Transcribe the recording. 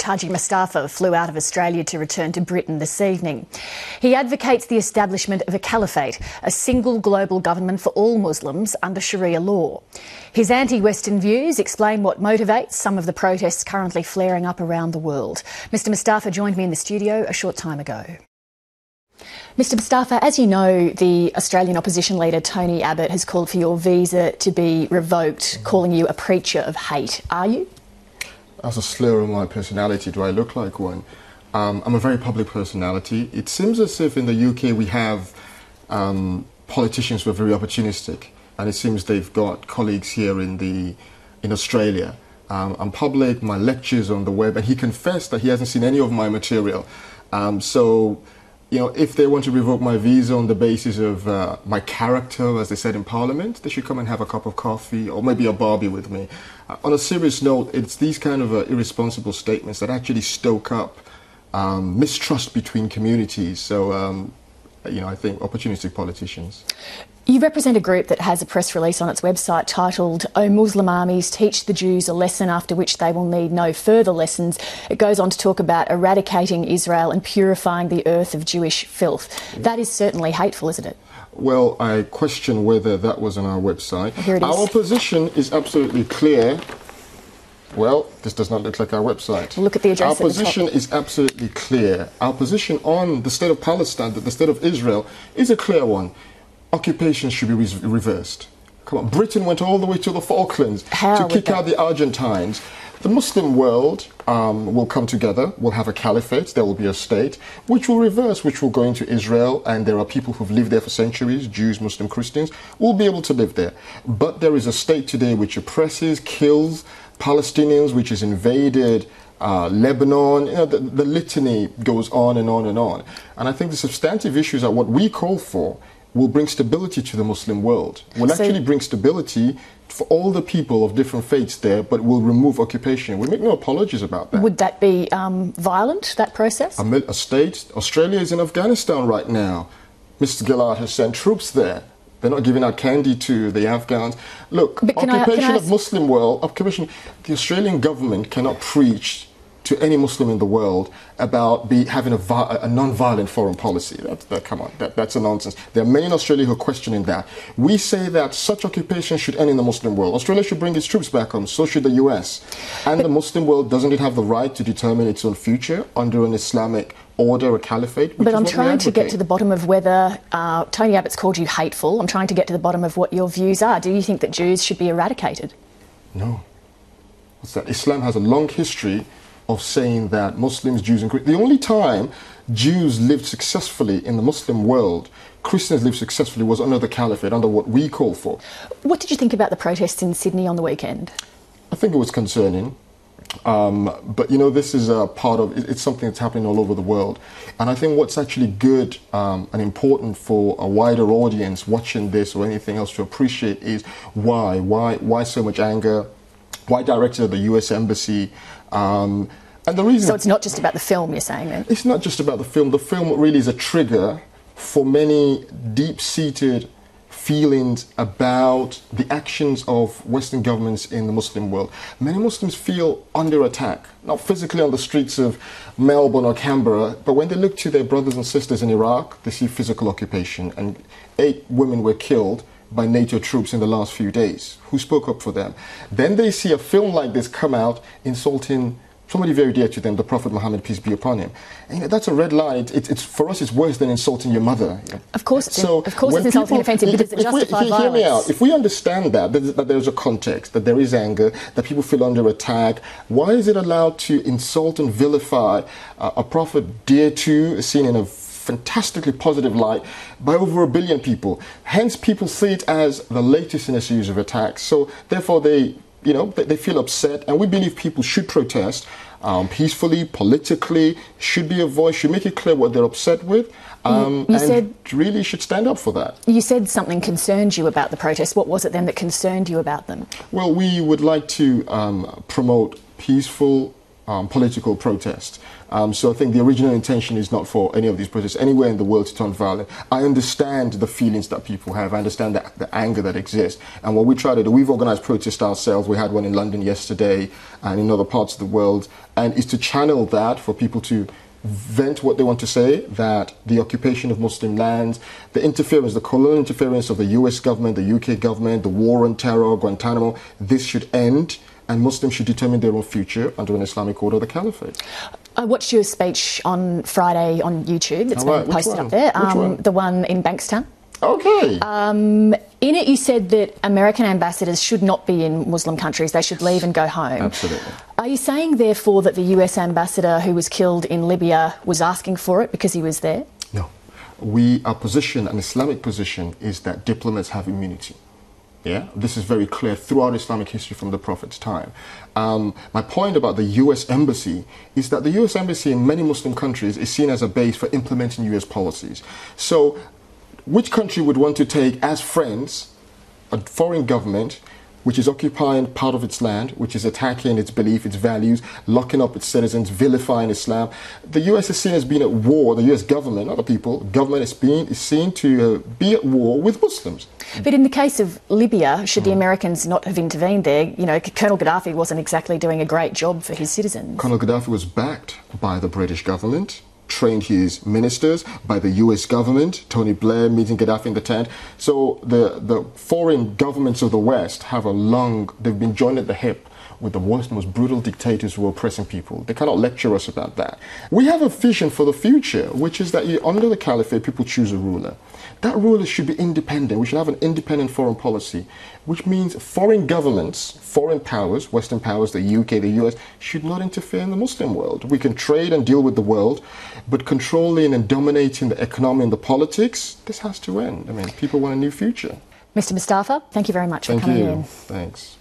Haji Mustafa flew out of Australia to return to Britain this evening. He advocates the establishment of a caliphate, a single global government for all Muslims under Sharia law. His anti-Western views explain what motivates some of the protests currently flaring up around the world. Mr Mustafa joined me in the studio a short time ago. Mr Mustafa, as you know, the Australian opposition leader Tony Abbott has called for your visa to be revoked, calling you a preacher of hate. Are you? As a slur on my personality, do I look like one? I'm a very public personality. It seems as if in the UK we have politicians who are very opportunistic, and it seems they've got colleagues here in Australia. I'm public, my lectures on the web, and he confessed that he hasn't seen any of my material. So, you know, if they want to revoke my visa on the basis of my character, as they said in Parliament, they should come and have a cup of coffee or maybe a barbie with me. On a serious note, it's these kind of irresponsible statements that actually stoke up mistrust between communities. So, you know, I think opportunistic politicians. You represent a group that has a press release on its website titled, "O Muslim armies, teach the Jews a lesson after which they will need no further lessons." It goes on to talk about eradicating Israel and purifying the earth of Jewish filth. That is certainly hateful, isn't it? Well, I question whether that was on our website. Here it is. Our position is absolutely clear. Well, this does not look like our website. Look at the address. Our position is absolutely clear. Our position on the state of Palestine, the state of Israel, is a clear one. Occupation should be reversed. Come on, Britain went all the way to the Falklands to kick out the Argentines. The Muslim world will come together, will have a caliphate, there will be a state, which will reverse, which will go into Israel, and there are people who've lived there for centuries, Jews, Muslim, Christians, will be able to live there. But there is a state today which oppresses, kills Palestinians, which has invaded Lebanon. You know, the litany goes on and on and on. And I think the substantive issues are what we call for will bring stability to the Muslim world, will actually bring stability for all the people of different faiths there, but will remove occupation. We make no apologies about that. Would that be violent, that process? A state, Australia is in Afghanistan right now. Mr Gillard has sent troops there. They're not giving out candy to the Afghans. Look, occupation of Muslim world, the Australian government cannot preach to any Muslim in the world about having a non-violent foreign policy. Come on, that's a nonsense. There are many in Australia who are questioning that. We say that such occupation should end in the Muslim world. Australia should bring its troops back home, so should the US. And the Muslim world, doesn't it have the right to determine its own future under an Islamic order, a caliphate? But I'm trying to get to the bottom of whether Tony Abbott's called you hateful. I'm trying to get to the bottom of what your views are. Do you think that Jews should be eradicated? No. What's that? Islam has a long history of saying that Muslims, Jews and Christians, the only time Jews lived successfully in the Muslim world, Christians lived successfully, was under the Caliphate, under what we call for. What did you think about the protests in Sydney on the weekend? I think it was concerning. But, you know, this is a part of, it's something that's happening all over the world. And I think what's actually good and important for a wider audience watching this or anything else to appreciate is why so much anger, why directed at the US Embassy. And the reason, so it's not just about the film, you're saying then? It's not just about the film. The film really is a trigger for many deep-seated feelings about the actions of Western governments in the Muslim world. Many Muslims feel under attack, not physically on the streets of Melbourne or Canberra, but when they look to their brothers and sisters in Iraq, they see physical occupation, and 8 women were killed by NATO troops in the last few days. Who spoke up for them? Then they see a film like this come out insulting somebody very dear to them, the Prophet Muhammad, peace be upon him. And, you know, that's a red line. It's for us, it's worse than insulting your mother. Of course, it's insulting and offensive because it justifies violence. Hear me out. If we understand that there's a context, that there is anger, that people feel under attack, why is it allowed to insult and vilify a prophet dear to, seen in a fantastically positive light by over 1 billion people? Hence, people see it as the latest in a series of attacks. So, therefore, they feel upset, and we believe people should protest peacefully, politically, should be a voice, should make it clear what they're upset with, and really should stand up for that. You said something concerned you about the protests. What was it then that concerned you about them? Well, we would like to promote peaceful political protest. So I think the original intention is not for any of these protests anywhere in the world to turn violent. I understand the feelings that people have. I understand the anger that exists. And what we try to do, we've organized protests ourselves. We had one in London yesterday and in other parts of the world. And is to channel that for people to vent what they want to say, that the occupation of Muslim lands, the interference, the colonial interference of the US government, the UK government, the war on terror, Guantanamo, this should end. And Muslims should determine their own future under an Islamic order, the Caliphate. I watched your speech on Friday on YouTube. That's been posted up there. The one in Bankstown. Okay. In it, you said that American ambassadors should not be in Muslim countries. They should leave and go home. Absolutely. Are you saying, therefore, that the US ambassador who was killed in Libya was asking for it because he was there? No. Our position, an Islamic position, is that diplomats have immunity. Yeah, this is very clear throughout Islamic history from the Prophet's time. My point about the US Embassy is that the US Embassy in many Muslim countries is seen as a base for implementing US policies. So which country would want to take as friends a foreign government which is occupying part of its land, which is attacking its belief, its values, locking up its citizens, vilifying Islam? The US is seen as being at war, the US government, not the people, government is seen to be at war with Muslims. But in the case of Libya, should the Americans not have intervened there? You know, Colonel Gaddafi wasn't exactly doing a great job for his citizens. Colonel Gaddafi was backed by the British government, trained his ministers, by the US government, Tony Blair meeting Gaddafi in the tent. So the foreign governments of the West they've been joined at the hip with the worst, most brutal dictators who are oppressing people. They cannot lecture us about that. We have a vision for the future, which is that under the Caliphate, people choose a ruler. That ruler should be independent. We should have an independent foreign policy, which means foreign governments, foreign powers, Western powers, the UK, the US, should not interfere in the Muslim world. We can trade and deal with the world, but controlling and dominating the economy and the politics, this has to end. I mean, people want a new future. Mr. Mustafa, thank you very much for coming in. Thanks.